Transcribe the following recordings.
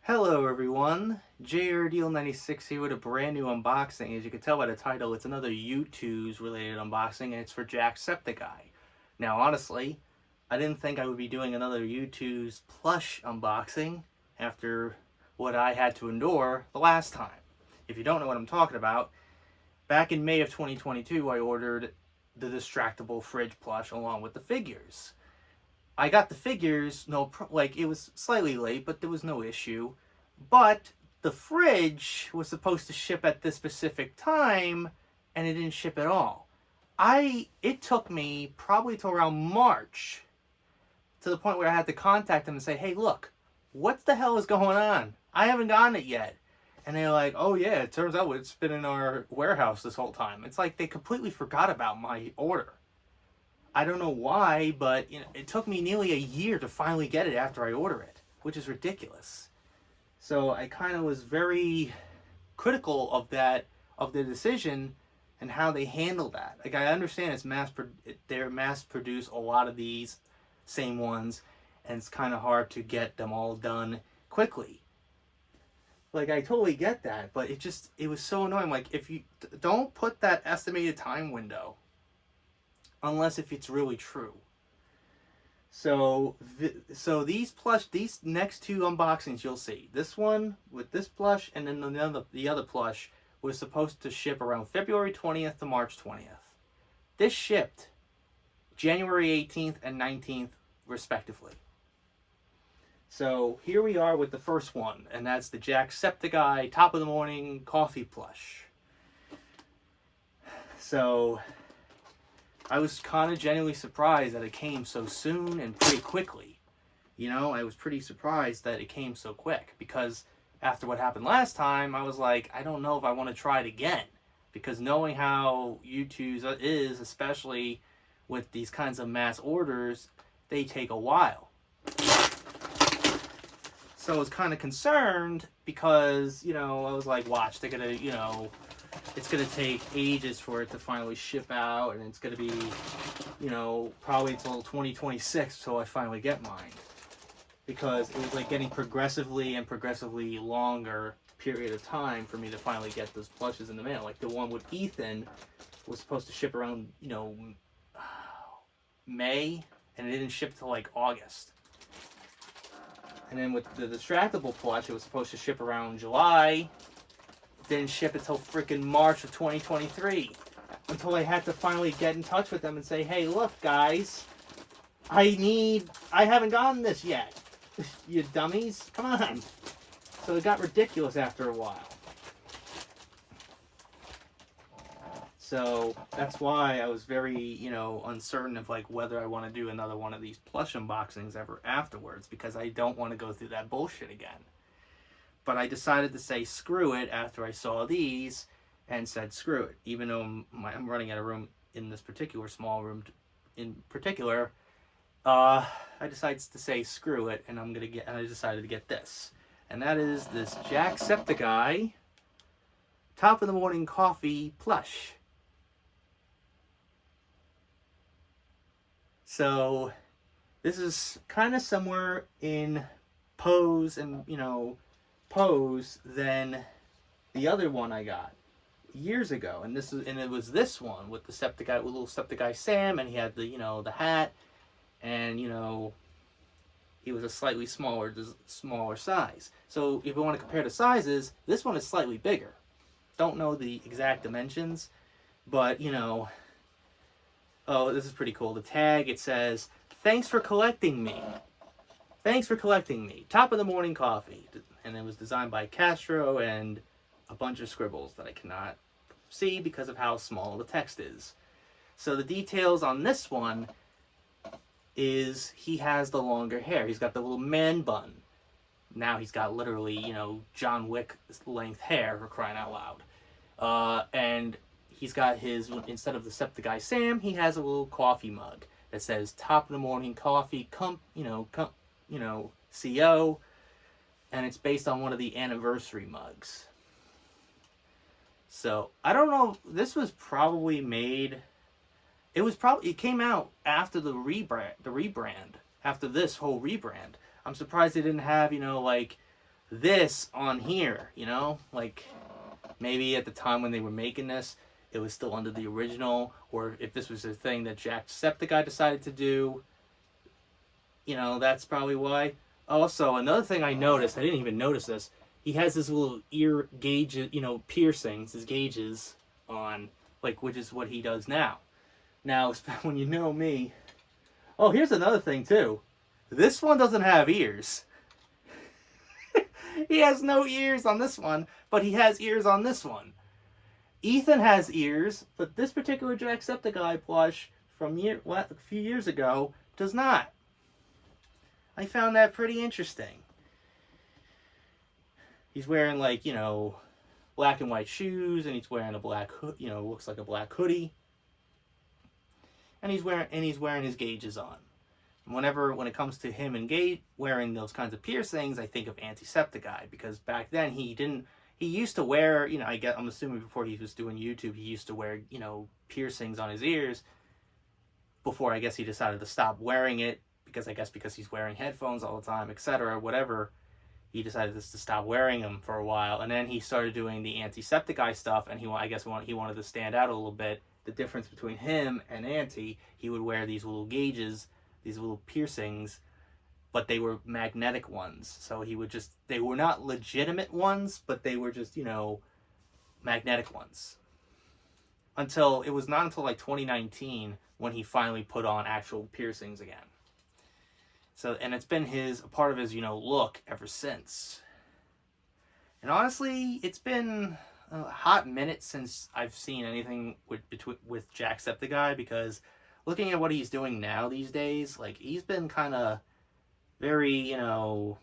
Hello everyone, JRDeal96 here with a brand new unboxing. As you can tell by the title, it's another Youtooz related unboxing, and it's for Jacksepticeye. Now honestly, I didn't think I would be doing another Youtooz Plush unboxing after what I had to endure the last time. If you don't know what I'm talking about, back in May of 2022 I ordered the Distractable Fridge Plush along with the figures. I got the figures, it was slightly late, but there was no issue. But the fridge was supposed to ship at this specific time, and it didn't ship at all. It took me probably till around March, to the point where I had to contact them and say, hey, look, what the hell is going on? I haven't gotten it yet. And they're like, oh yeah, it turns out it's been in our warehouse this whole time. It's like they completely forgot about my order. I don't know why, but it took me nearly a year to finally get it after I order it, which is ridiculous. So I kind of was very critical of the decision and how they handled that. Like, I understand they're mass produce a lot of these same ones, and it's kind of hard to get them all done quickly. Like, I totally get that, but it was so annoying. Like, if you don't put that estimated time window, unless if it's really true. So these next two unboxings you'll see. This one with this plush, and then the other plush was supposed to ship around February 20th to March 20th. This shipped January 18th and 19th respectively. So here we are with the first one, and that's the Jacksepticeye Top of the Morning Coffee Plush. So I was kind of genuinely surprised that it came so soon and pretty quickly. I was pretty surprised that it came so quick, because after what happened last time, I was like, I don't know if I want to try it again. Because knowing how Youtooz is, especially with these kinds of mass orders, they take a while. So I was kind of concerned because, I was like, watch, they're going to, it's going to take ages for it to finally ship out, and it's going to be, probably until 2026 till I finally get mine. Because it was like getting progressively longer period of time for me to finally get those plushes in the mail. Like the one with Ethan was supposed to ship around, May, and it didn't ship till like August. And then with the Distractable plush, it was supposed to ship around July. Didn't ship until freaking March of 2023. Until I had to finally get in touch with them and say, hey, look, guys, I haven't gotten this yet. You dummies, come on. So it got ridiculous after a while. So that's why I was very, uncertain of like whether I want to do another one of these plush unboxings ever afterwards, because I don't want to go through that bullshit again. But I decided to say screw it after I saw these, and said screw it. Even though I'm running out of room in this particular small room in particular, I decided to say screw it, and I decided to get this. And that is this Jacksepticeye Top of the Morning Coffee Plush. So this is kind of somewhere in pose and, pose than the other one I got years ago, and it was this one with the little Septiceye Sam, and he had the the hat, and he was a slightly smaller size. So if you want to compare the sizes, this one is slightly bigger. Don't know the exact dimensions, but oh, this is pretty cool. The tag, it says, "Thanks for collecting me. Thanks for collecting me. Top of the Morning Coffee." And it was designed by Castro, and a bunch of scribbles that I cannot see because of how small the text is. So the details on this one is he has the longer hair. He's got the little man bun. Now he's got literally, John Wick length hair, for crying out loud. And he's got his, instead of the Septiceye Sam, he has a little coffee mug that says Top of the Morning Coffee, CO. And it's based on one of the anniversary mugs. So I don't know. This was probably made. It came out after the rebrand. After this whole rebrand, I'm surprised they didn't have like this on here, you know? Like, maybe at the time when they were making this, it was still under the original, or if this was a thing that Jacksepticeye decided to do, you know, that's probably why. Also, another thing I noticed, I didn't even notice this, he has his little ear gauges, you know, piercings, his gauges on, like, which is what he does now. Now, when you know me, oh, here's another thing too. This one doesn't have ears. He has no ears on this one, but he has ears on this one. Ethan has ears, but this particular Jacksepticeye plush from a few years ago does not. I found that pretty interesting. He's wearing, like, you know, black and white shoes, and he's wearing a black hood, you know, looks like a black hoodie. And he's wearing his gauges on. When it comes to him and wearing those kinds of piercings, I think of Antisepticeye, because back then he used to wear, you know, I'm assuming before he was doing YouTube, he used to wear, you know, piercings on his ears before I guess he decided to stop wearing it, because he's wearing headphones all the time, etc., whatever. He decided to stop wearing them for a while, and then he started doing the Antisepticeye stuff, and he wanted to stand out a little bit. The difference between him and Anti, he would wear these little gauges, these little piercings, but they were magnetic ones. So they were not legitimate ones, but they were just, you know, magnetic ones. It was not until like 2019 when he finally put on actual piercings again. So, and it's been a part of his, you know, look ever since. And honestly, it's been a hot minute since I've seen anything with Jacksepticeye, because looking at what he's doing now these days, like, he's been kind of very, you know,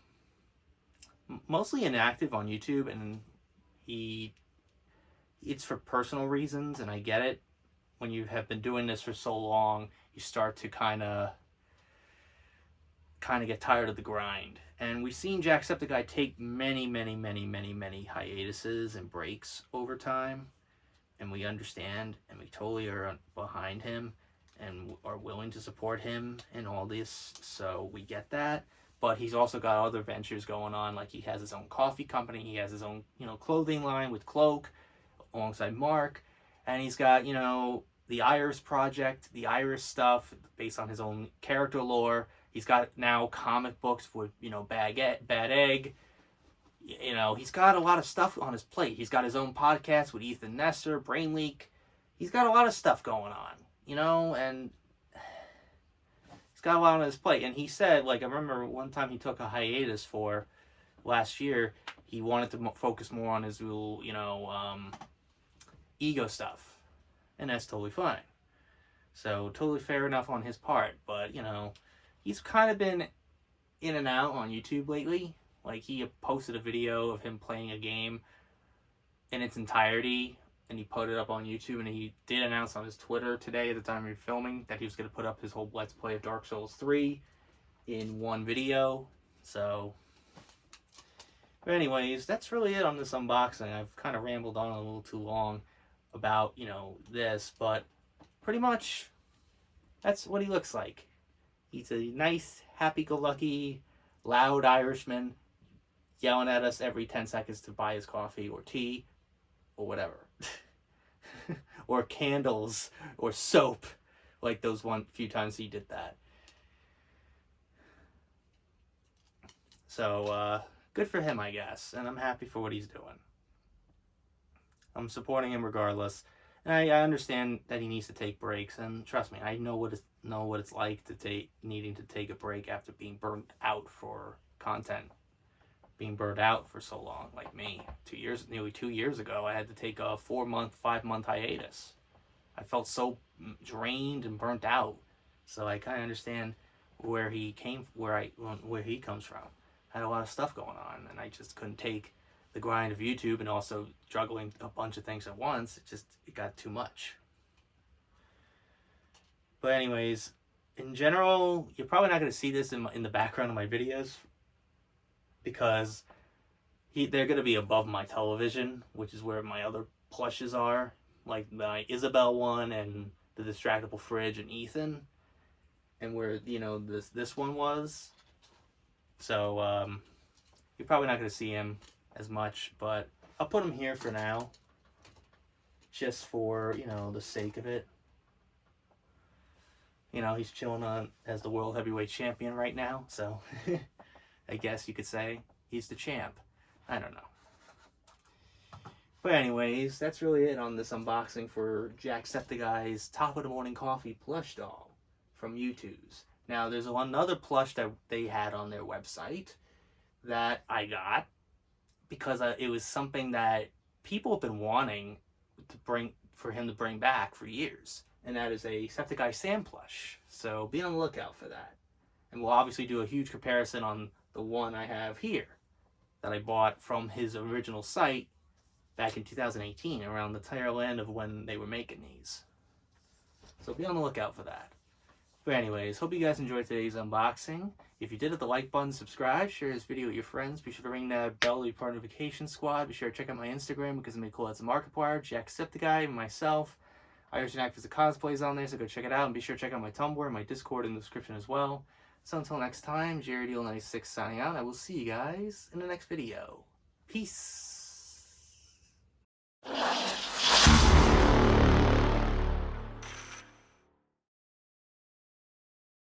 mostly inactive on YouTube, and it's for personal reasons, and I get it. When you have been doing this for so long, you start to kind of get tired of the grind. And we've seen Jacksepticeye take many hiatuses and breaks over time, and we understand, and we totally are behind him and are willing to support him in all this, so we get that. But he's also got other ventures going on, like he has his own coffee company, he has his own, you know, clothing line with Cloak alongside Mark, and he's got, you know, the Iris project, the Iris stuff based on his own character lore. He's got now comic books with, you know, Bad Egg. You know, he's got a lot of stuff on his plate. He's got his own podcast with Ethan Nestor, Brain Leak. He's got a lot of stuff going on, you know, and he's got a lot on his plate. And he said, like, I remember one time he took a hiatus for last year. He wanted to focus more on his little, you know, ego stuff. And that's totally fine. So, totally fair enough on his part. But, you know, he's kind of been in and out on YouTube lately. Like, he posted a video of him playing a game in its entirety, and he put it up on YouTube, and he did announce on his Twitter today, at the time we were filming, that he was going to put up his whole Let's Play of Dark Souls 3 in one video. So, but anyways, that's really it on this unboxing. I've kind of rambled on a little too long about, you know, this, but pretty much that's what he looks like. He's a nice, happy-go-lucky, loud Irishman yelling at us every 10 seconds to buy his coffee or tea or whatever. Or candles or soap, like those few times he did that. So, good for him, I guess, and I'm happy for what he's doing. I'm supporting him regardless, and I understand that he needs to take breaks, and trust me, I know what it's like to needing to take a break after being burnt out for content, being burnt out for so long, like me. Nearly 2 years ago, I had to take a 4-month, 5-month hiatus. I felt so drained and burnt out, so I kind of understand where he comes from. I had a lot of stuff going on, and I just couldn't take the grind of YouTube and also juggling a bunch of things at once. It got too much. But anyways, in general, you're probably not going to see this in the background of my videos, because they're going to be above my television, which is where my other plushes are, like my Isabel one and the Distractible Fridge and Ethan, and where, you know, this one was. So, You're probably not going to see him as much, but I'll put him here for now. Just for, you know, the sake of it. You know, he's chilling on as the World Heavyweight Champion right now, so I guess you could say he's the champ. I don't know. But anyways, that's really it on this unboxing for Jacksepticeye's Top of the Morning Coffee plush doll from Youtooz. Now, there's another plush that they had on their website that I got because it was something that people have been wanting for him to bring back for years, and that is a Septiceye Sam plush. So be on the lookout for that. And we'll obviously do a huge comparison on the one I have here that I bought from his original site back in 2018, around the tail end of when they were making these. So be on the lookout for that. But anyways, hope you guys enjoyed today's unboxing. If you did, hit the like button, subscribe, share this video with your friends. Be sure to ring that bell to be part of the notification squad. Be sure to check out my Instagram because I'm going to call it some Markiplier, Jacksepticeye, and myself. I also act as a cosplays on there, so go check it out. And be sure to check out my Tumblr and my Discord in the description as well. So until next time, JRDeal96 signing out. I will see you guys in the next video. Peace.